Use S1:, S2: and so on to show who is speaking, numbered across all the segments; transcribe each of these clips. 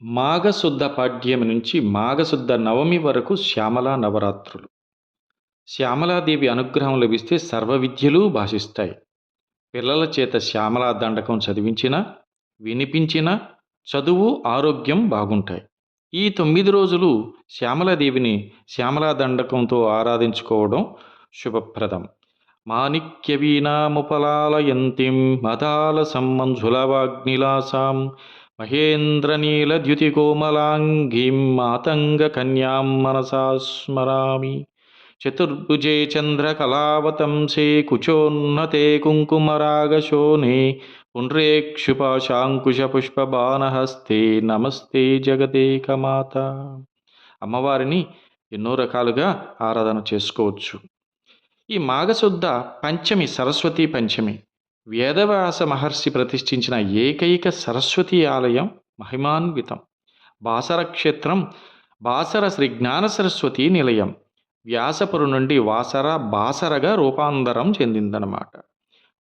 S1: మాఘశుద్ధ పాడ్యమి నుంచి మాఘశుద్ధ నవమి వరకు శ్యామలా నవరాత్రులు. శ్యామలాదేవి అనుగ్రహం లభిస్తే సర్వ విద్యలు భాషిస్తాయి. పిల్లల చేత శ్యామలా దండకం చదివించినా, వినిపించినా చదువు, ఆరోగ్యం బాగుంటాయి. ఈ 9 రోజులు శ్యామలాదేవిని శ్యామలా దండకంతో ఆరాధించుకోవడం శుభప్రదం. మాణిక్య వీణాముపలాలయంతిం మదాల సమ్మంజులవాగ్నిలాసాం మహేంద్రనీలద్యుతికోమలాంగీం మాతంగ కన్యాం మనసా స్మరామి. చతుర్భుజే చంద్రకళావతంసే కుచోన్నతే కుంకుమరాగశోనే పుండ్రేక్షుపాశాంకుశపుష్పబాణహస్తే నమస్తే జగదేకమాత. అమ్మవారిని ఎన్నో రకాలుగా ఆరాధన చేసుకోవచ్చు. ఈ మాఘశుద్ధ పంచమి సరస్వతీ పంచమి. వేదవ్యాస మహర్షి ప్రతిష్ఠించిన ఏకైక సరస్వతీ ఆలయం మహిమాన్వితం. బాసర క్షేత్రం బాసర శ్రీ జ్ఞాన సరస్వతి నిలయం. వ్యాసపురు నుండి బాసరగా రూపాంతరం చెందిందన్నమాట.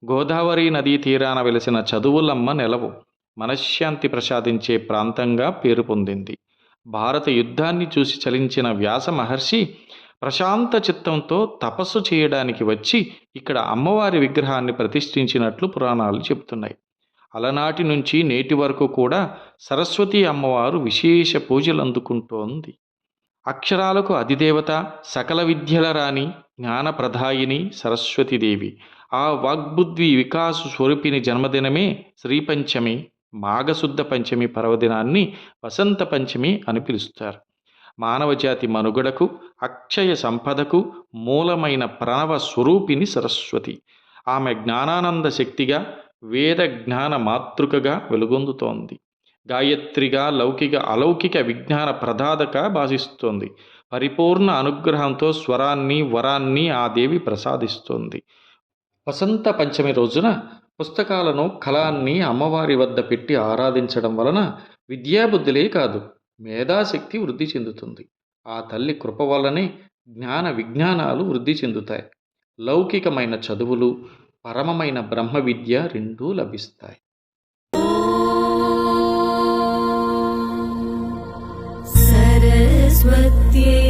S1: గోదావరి నదీ తీరాన వెలిసిన చదువులమ్మ నెలవు మనశ్శాంతి ప్రసాదించే ప్రాంతంగా పేరు పొందింది. భారత యుద్ధాన్ని చూసి చలించిన వ్యాస మహర్షి ప్రశాంత చిత్తంతో తపస్సు చేయడానికి వచ్చి ఇక్కడ అమ్మవారి విగ్రహాన్ని ప్రతిష్ఠించినట్లు పురాణాలు చెబుతున్నాయి. అలనాటి నుంచి నేటి వరకు కూడా సరస్వతి అమ్మవారు విశేష పూజలు అందుకుంటోంది. అక్షరాలకు అధిదేవత, సకల విద్యల రాణి, జ్ఞానప్రదాయిని సరస్వతీదేవి. ఆ వాగ్బుద్ధి వికాసు స్వరూపిణి జన్మదినమే శ్రీపంచమి. మాఘశుద్ధ పంచమి పర్వదినాన్ని వసంత పంచమి అని పిలుస్తారు. మానవజాతి మనుగడకు, అక్షయ సంపదకు మూలమైన ప్రణవ స్వరూపిణి సరస్వతి. ఆమె జ్ఞానానంద శక్తిగా, వేద జ్ఞాన మాతృకగా వెలుగొందుతోంది. గాయత్రిగా, అలౌకిక విజ్ఞాన ప్రదాతగా భాషిస్తోంది. పరిపూర్ణ అనుగ్రహంతో స్వరాన్ని, వరాన్ని ఆ దేవి ప్రసాదిస్తోంది. వసంత పంచమి రోజున పుస్తకాలను, కళాన్ని అమ్మవారి వద్ద పెట్టి ఆరాధించడం వలన విద్యాబుద్ధులే కాదు, మేధాశక్తి వృద్ధి చెందుతుంది. ఆ తల్లి కృప వల్లనే జ్ఞాన విజ్ఞానాలు వృద్ధి చెందుతాయి. లౌకికమైన చదువులు, పరమమైన బ్రహ్మ విద్య రెండూ లభిస్తాయి.
S2: सरस्वत्यै